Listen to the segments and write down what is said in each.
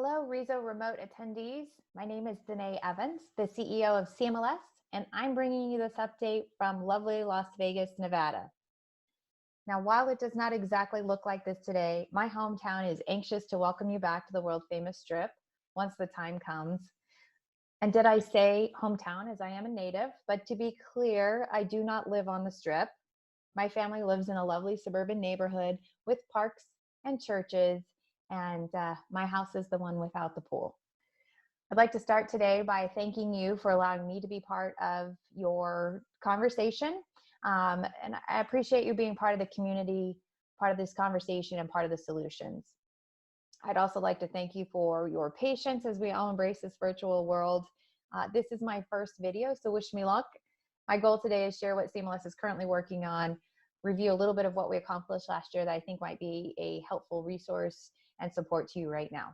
Hello, RESO remote attendees. My name is Denee Evans, the CEO of CMLS, and I'm bringing you this update from lovely Las Vegas, Nevada. Now, while it does not exactly look like this today, my hometown is anxious to welcome you back to the world famous Strip once the time comes. And did I say hometown, as I am a native? But to be clear, I do not live on the Strip. My family lives in a lovely suburban neighborhood with parks and churches, and my house is the one without the pool. I'd like to start today by thanking you for allowing me to be part of your conversation. And I appreciate you being part of the community, part of this conversation, and part of the solutions. I'd also like to thank you for your patience as we all embrace this virtual world. This is my first video, so wish me luck. My goal today is share what CMLS is currently working on, review a little bit of what we accomplished last year that I think might be a helpful resource and support to you right now.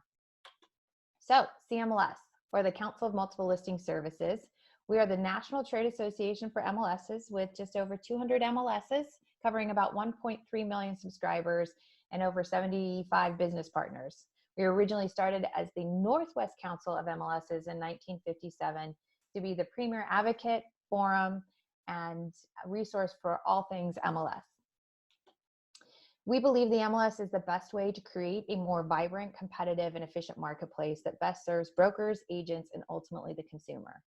So CMLS, or the Council of Multiple Listing Services. We are the National Trade Association for MLSs with just over 200 MLSs, covering about 1.3 million subscribers and over 75 business partners. We originally started as the Northwest Council of MLSs in 1957 to be the premier advocate, forum, and resource for all things MLS. We believe the MLS is the best way to create a more vibrant, competitive, and efficient marketplace that best serves brokers, agents, and ultimately the consumer.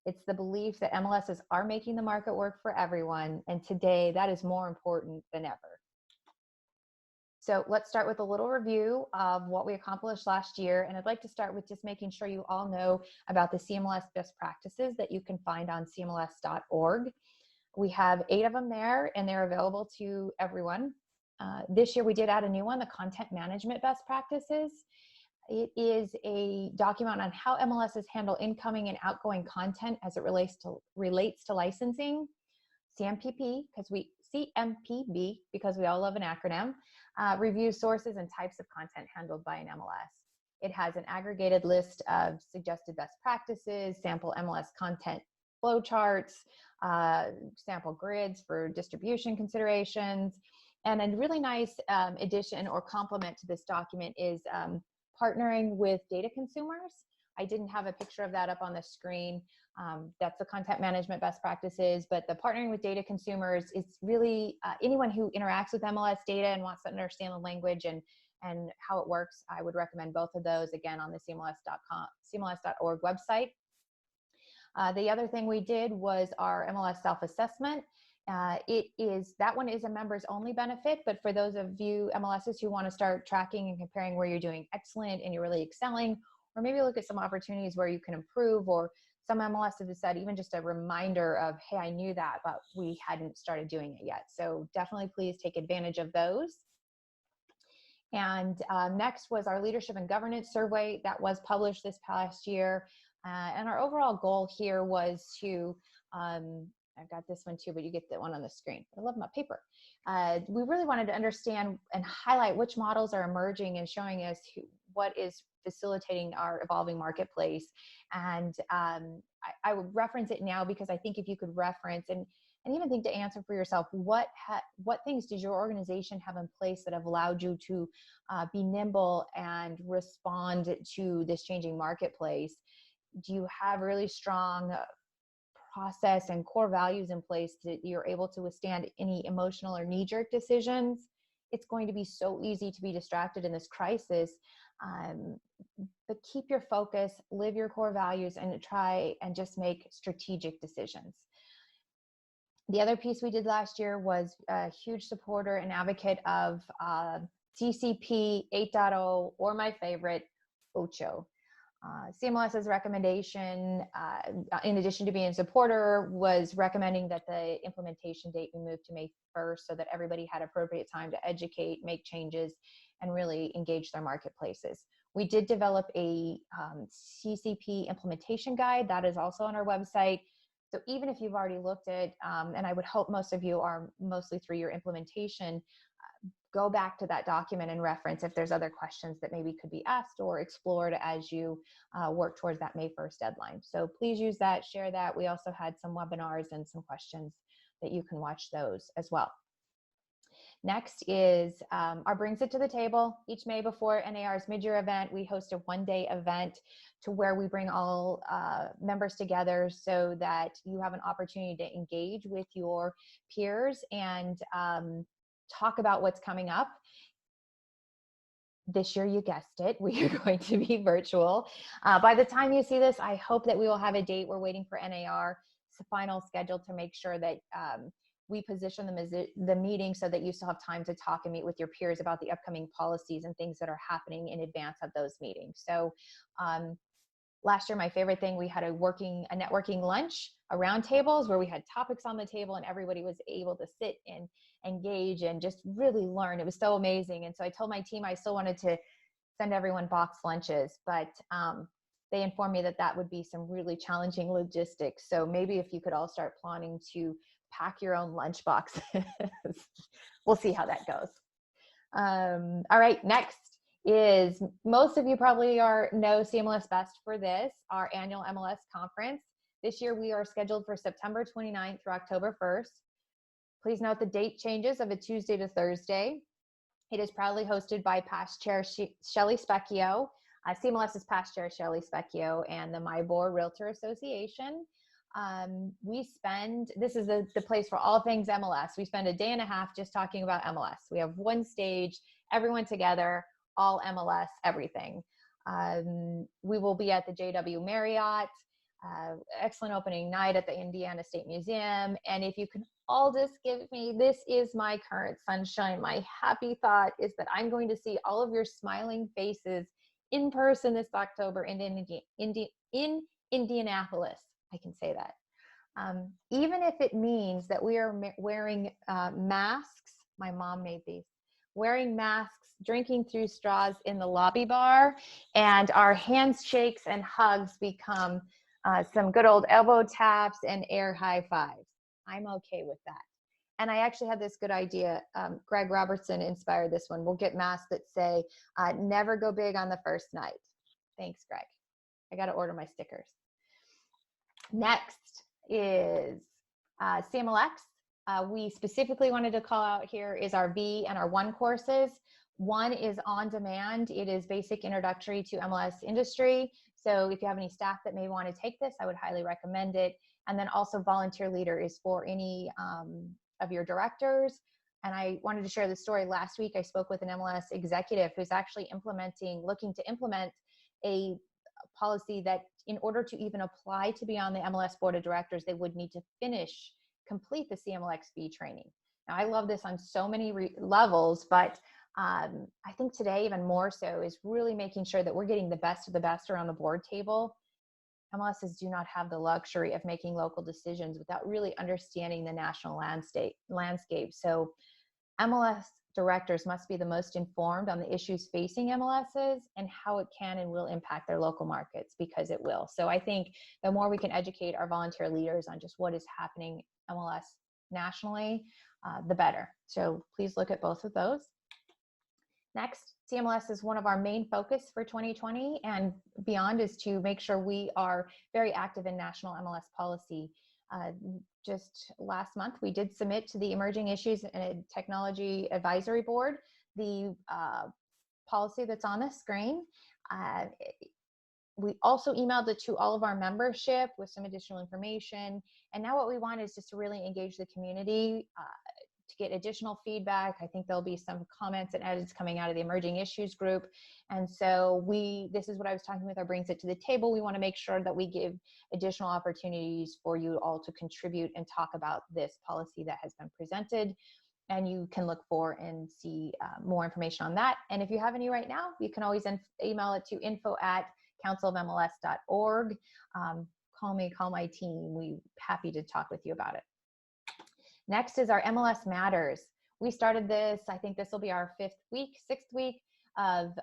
It's the belief that MLSs are making the market work for everyone, and today that is more important than ever. So let's start with a little review of what we accomplished last year, and I'd like to start with just making sure you all know about the CMLS best practices that you can find on cmls.org. We have 8 of them there, and they're available to everyone. This year we did add a new one, the content management best practices. It is a document on how MLSs handle incoming and outgoing content as it relates to licensing. CMPB, because we all love an acronym, reviews sources and types of content handled by an MLS. It has an aggregated list of suggested best practices, sample MLS content flowcharts, sample grids for distribution considerations. And a really nice addition or complement to this document is partnering with data consumers. I didn't have a picture of that up on the screen. That's the content management best practices, but the partnering with data consumers is really anyone who interacts with MLS data and wants to understand the language and how it works. I would recommend both of those, again, on the cmls.org website. The other thing we did was our MLS self-assessment. That one is a members only benefit, but for those of you MLSs who want to start tracking and comparing where you're doing excellent and you're really excelling, or maybe look at some opportunities where you can improve, or some MLSs have said even just a reminder of, hey, I knew that, but we hadn't started doing it yet. So definitely please take advantage of those. And next was our leadership and governance survey that was published this past year. And our overall goal here was to, I've got this one too, but you get the one on the screen. I love my paper. We really wanted to understand and highlight which models are emerging and showing us what is facilitating our evolving marketplace. And I would reference it now because I think if you could reference and even think to answer for yourself, what things does your organization have in place that have allowed you to be nimble and respond to this changing marketplace? Do you have really strong process and core values in place that you're able to withstand any emotional or knee-jerk decisions? It's going to be so easy to be distracted in this crisis, but keep your focus, live your core values, and try and just make strategic decisions. The other piece we did last year was a huge supporter and advocate of TCP 8.0, or my favorite, OCHO. CMLS's recommendation, in addition to being a supporter, was recommending that the implementation date be moved to May 1st so that everybody had appropriate time to educate, make changes, and really engage their marketplaces. We did develop a CCP implementation guide that is also on our website. So even if you've already looked at, and I would hope most of you are mostly through your implementation, go back to that document and reference if there's other questions that maybe could be asked or explored as you work towards that May 1st deadline. So please use that, share that. We also had some webinars and some questions that you can watch those as well. Next is our Brings It to the Table. Each May before NAR's mid-year event, we host a one-day event to where we bring all members together so that you have an opportunity to engage with your peers and talk about what's coming up. This year, you guessed it, we are going to be virtual. By the time you see this, I hope that we will have a date. We're waiting for NAR's final schedule to make sure that we position them as the meeting so that you still have time to talk and meet with your peers about the upcoming policies and things that are happening in advance of those meetings. So last year, my favorite thing, we had a networking lunch, a round tables where we had topics on the table and everybody was able to sit and engage and just really learn. It was so amazing. And so I told my team I still wanted to send everyone box lunches, but they informed me that that would be some really challenging logistics. So maybe if you could all start planning to pack your own lunch boxes. We'll see how that goes. All right, next is, most of you probably know CMLS best for this, our annual MLS Conference. This year we are scheduled for September 29th through October 1st. Please note the date changes of a Tuesday to Thursday. It is proudly hosted by past chair Shelley Specchio, CMLS's past chair Shelley Specchio, and the MyBor Realtor Association. This is the place for all things MLS. We spend a day and a half just talking about MLS. We have one stage, everyone together, all MLS, everything. We will be at the JW Marriott, excellent opening night at the Indiana State Museum. And if you can all just give me, this is my current sunshine, my happy thought is that I'm going to see all of your smiling faces in person this October in Indianapolis. I can say that. Even if it means that we are wearing masks, my mom made these, wearing masks, drinking through straws in the lobby bar, and our handshakes and hugs become some good old elbow taps and air high fives. I'm okay with that. And I actually had this good idea. Greg Robertson inspired this one. We'll get masks that say, never go big on the first night. Thanks, Greg. I got to order my stickers. Next is CMLX. We specifically wanted to call out here is our V and our 1 courses. 1 is on demand. It is basic introductory to MLS industry. So if you have any staff that may want to take this, I would highly recommend it. And then also volunteer leader is for any of your directors. And I wanted to share the story. Last week, I spoke with an MLS executive who's actually looking to implement a policy that in order to even apply to be on the MLS board of directors, they would need to complete the CMLXB training. Now, I love this on so many levels, but I think today even more so is really making sure that we're getting the best of the best around the board table. MLSs do not have the luxury of making local decisions without really understanding the national landscape. So MLS directors must be the most informed on the issues facing MLSs and how it can and will impact their local markets, because it will. So I think the more we can educate our volunteer leaders on just what is happening MLS nationally, the better. So please look at both of those. Next, CMLS is one of our main focus for 2020 and beyond is to make sure we are very active in national MLS policy. Just last month, we did submit to the Emerging Issues and Technology Advisory Board the policy that's on the screen. We also emailed it to all of our membership with some additional information. And now what we want is just to really engage the community to get additional feedback. I think there'll be some comments and edits coming out of the Emerging Issues group. And so this is what I was talking with our Brings It to the Table. We want to make sure that we give additional opportunities for you all to contribute and talk about this policy that has been presented. And you can look for and see more information on that. And if you have any right now, you can always email it to info@councilofmls.org. Call me, call my team. We're happy to talk with you about it. Next is our MLS Matters. We started this, I think this will be our sixth week of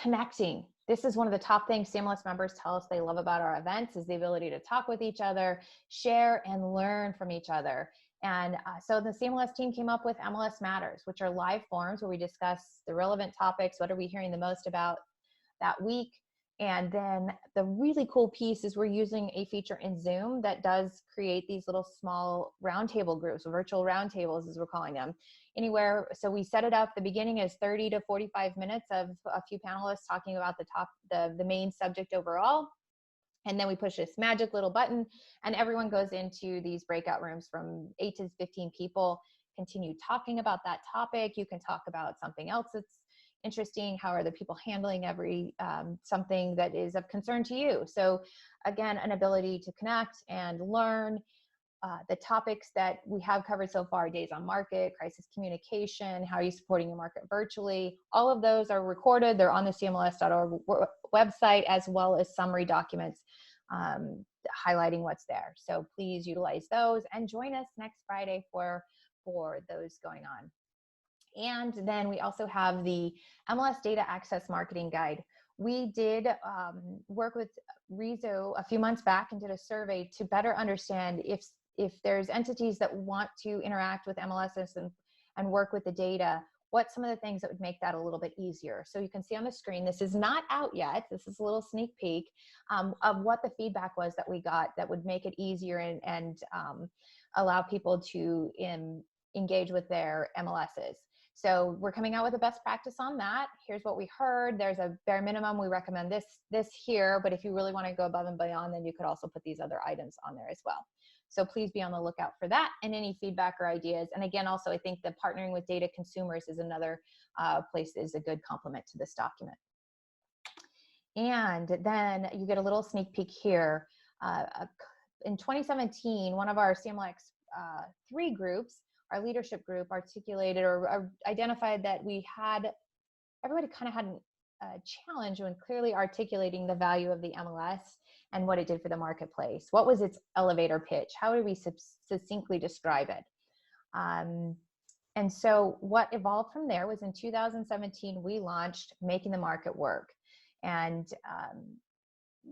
connecting. This is one of the top things CMLS members tell us they love about our events is the ability to talk with each other, share and learn from each other. And so the CMLS team came up with MLS Matters, which are live forums where we discuss the relevant topics. What are we hearing the most about that week? And then the really cool piece is we're using a feature in Zoom that does create these little small roundtable groups, virtual roundtables as we're calling them, anywhere. So we set it up, the beginning is 30 to 45 minutes of a few panelists talking about the main subject overall. And then we push this magic little button and everyone goes into these breakout rooms from 8 to 15 people, continue talking about that topic. You can talk about something else that's interesting. How are the people handling something that is of concern to you? So again, an ability to connect and learn. The topics that we have covered so far: days on market, crisis communication, how are you supporting your market virtually? All of those are recorded. They're on the CMLS.org website, as well as summary documents highlighting what's there. So please utilize those and join us next Friday for those going on. And then we also have the MLS Data Access Marketing Guide. We did work with RESO a few months back and did a survey to better understand if there's entities that want to interact with MLSs and work with the data, what some of the things that would make that a little bit easier. So you can see on the screen, this is not out yet. This is a little sneak peek of what the feedback was that we got that would make it easier and allow people to engage with their MLSs. So we're coming out with a best practice on that. Here's what we heard. There's a bare minimum. We recommend this here, but if you really want to go above and beyond, then you could also put these other items on there as well. So please be on the lookout for that and any feedback or ideas. And again, also, I think that partnering with data consumers is another place that is a good complement to this document. And then you get a little sneak peek here. In 2017, one of our CMLX 3 groups, our leadership group, articulated or identified that everybody kind of had a challenge when clearly articulating the value of the MLS and what it did for the marketplace. What was its elevator pitch? How do we succinctly describe it? And so what evolved from there was in 2017, we launched Making the Market Work. And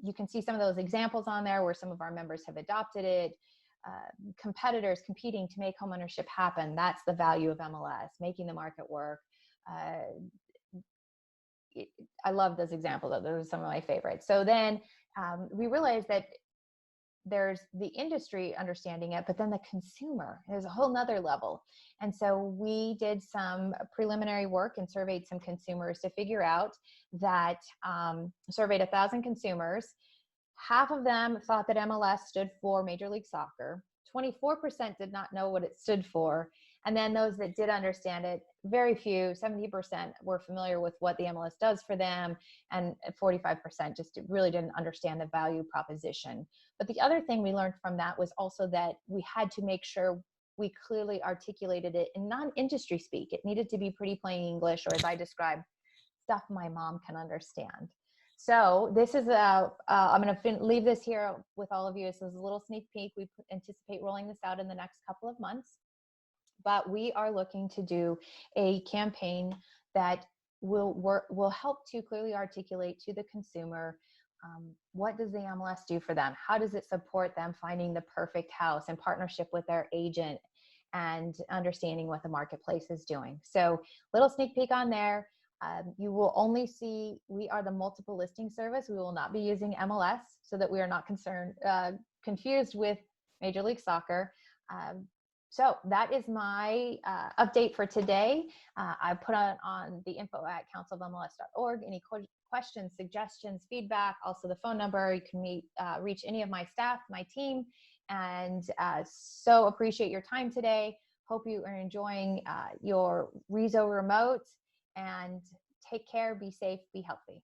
you can see some of those examples on there where some of our members have adopted it. Competitors competing to make homeownership happen. That's the value of MLS, making the market work. I love those examples. Those are some of my favorites. So then we realized that there's the industry understanding it, but then the consumer, there's a whole nother level. And so we did some preliminary work and surveyed some consumers to figure out that, surveyed 1,000 consumers. Half of them thought that MLS stood for Major League Soccer. 24% did not know what it stood for. And then those that did understand it, very few, 70% were familiar with what the MLS does for them. And 45% just really didn't understand the value proposition. But the other thing we learned from that was also that we had to make sure we clearly articulated it in non-industry speak. It needed to be pretty plain English, or as I described, stuff my mom can understand. So this is I'm going to leave this here with all of you. This is a little sneak peek. We anticipate rolling this out in the next couple of months, but we are looking to do a campaign that will help to clearly articulate to the consumer, what does the MLS do for them? How does it support them finding the perfect house in partnership with their agent and understanding what the marketplace is doing? So little sneak peek on there. You will only see, we are the multiple listing service. We will not be using MLS so that we are not confused with Major League Soccer. So that is my update for today. I put on the info at councilofmls.org. Any questions, suggestions, feedback, also the phone number. You can reach any of my staff, my team, and so appreciate your time today. Hope you are enjoying your RESO remote, and take care, be safe, be healthy.